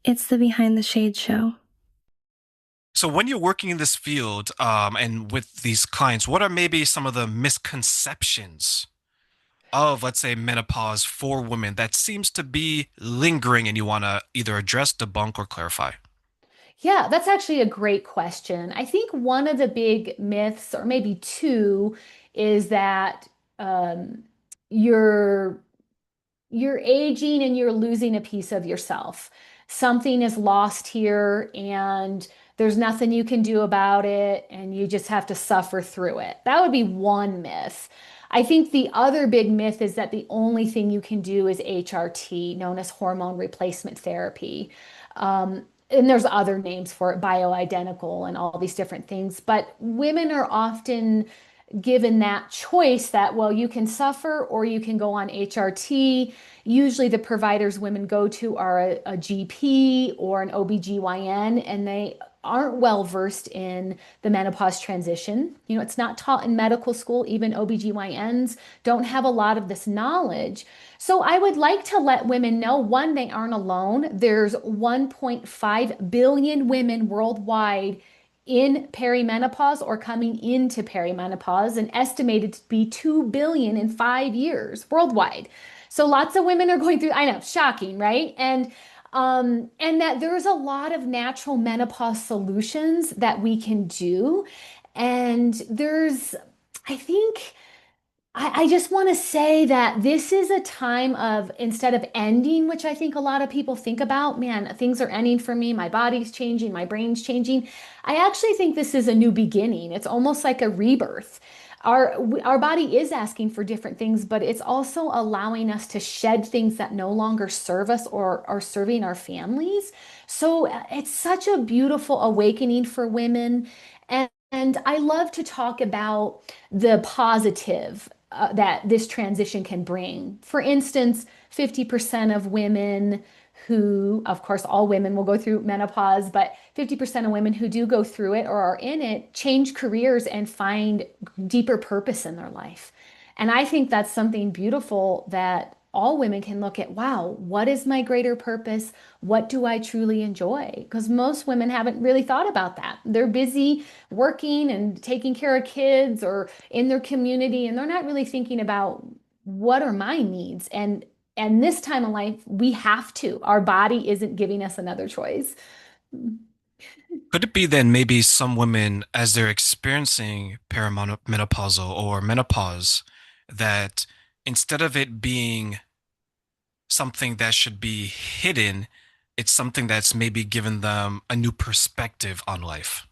It's the Behind the Shade show. So when you're working in this field, and with these clients, what are maybe some of the misconceptions of, let's say, menopause for women that seems to be lingering and you want to either address, debunk, or clarify? Yeah, that's actually a great question. I think one of the big myths, or maybe two, is that um, you're you're aging and you're losing a piece of yourself. Something is lost here, and there's nothing you can do about it, and you just have to suffer through it. That would be one myth. I think the other big myth is that the only thing you can do is HRT, known as hormone replacement therapy. And there's other names for it, bioidentical and all these different things. But women are often given that choice that, well, you can suffer or you can go on HRT. Usually the providers women go to are a GP or an OBGYN, and they aren't well versed in the menopause transition. You know, it's not taught in medical school. Even OBGYNs don't have a lot of this knowledge. So I would like to let women know, one, they aren't alone. There's 1.5 billion women worldwide in perimenopause or coming into perimenopause, and estimated to be 2 billion in 5 years worldwide. So lots of women are going through, I know, shocking, right? And that there's a lot of natural menopause solutions that we can do. And I think I just want to say that this is a time of, instead of ending, which I think a lot of people think about, man, things are ending for me, my body's changing, my brain's changing. I actually think this is a new beginning. It's almost like a rebirth. Our body is asking for different things, but it's also allowing us to shed things that no longer serve us or are serving our families. So it's such a beautiful awakening for women. And I love to talk about the positive that this transition can bring. For instance, 50% of women who, of course, all women will go through menopause, but 50% of women who do go through it or are in it change careers and find deeper purpose in their life. And I think that's something beautiful that all women can look at. Wow, what is my greater purpose? What do I truly enjoy? Because most women haven't really thought about that. They're busy working and taking care of kids or in their community, and they're not really thinking about what are my needs. And this time in life, we have to. Our body isn't giving us another choice. Could it be then maybe some women, as they're experiencing perimenopausal or menopause, that instead of it being something that should be hidden, it's something that's maybe given them a new perspective on life?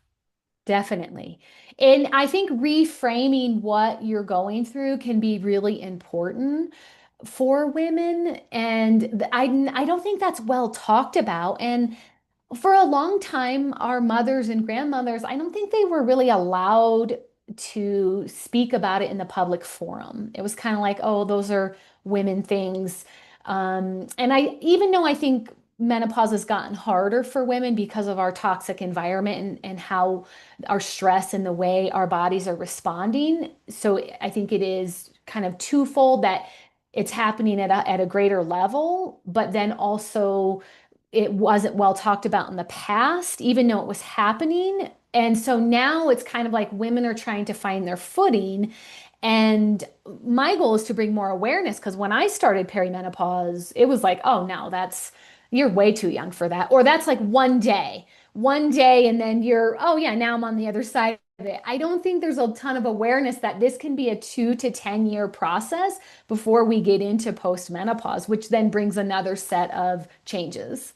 Definitely. And I think reframing what you're going through can be really important for women. And I don't think that's well talked about. And for a long time, our mothers and grandmothers, I don't think they were really allowed to speak about it in the public forum. It was kind of like, oh, those are women things. And even though I think menopause has gotten harder for women because of our toxic environment and how our stress and the way our bodies are responding. So I think it is kind of twofold, that it's happening at a greater level, but then also it wasn't well talked about in the past, even though it was happening. And so now it's kind of like women are trying to find their footing. And my goal is to bring more awareness, because when I started perimenopause, it was like, oh no, you're way too young for that. Or that's like one day, and then oh yeah, now I'm on the other side of it. I don't think there's a ton of awareness that this can be a 2 to 10 year process before we get into postmenopause, which then brings another set of changes.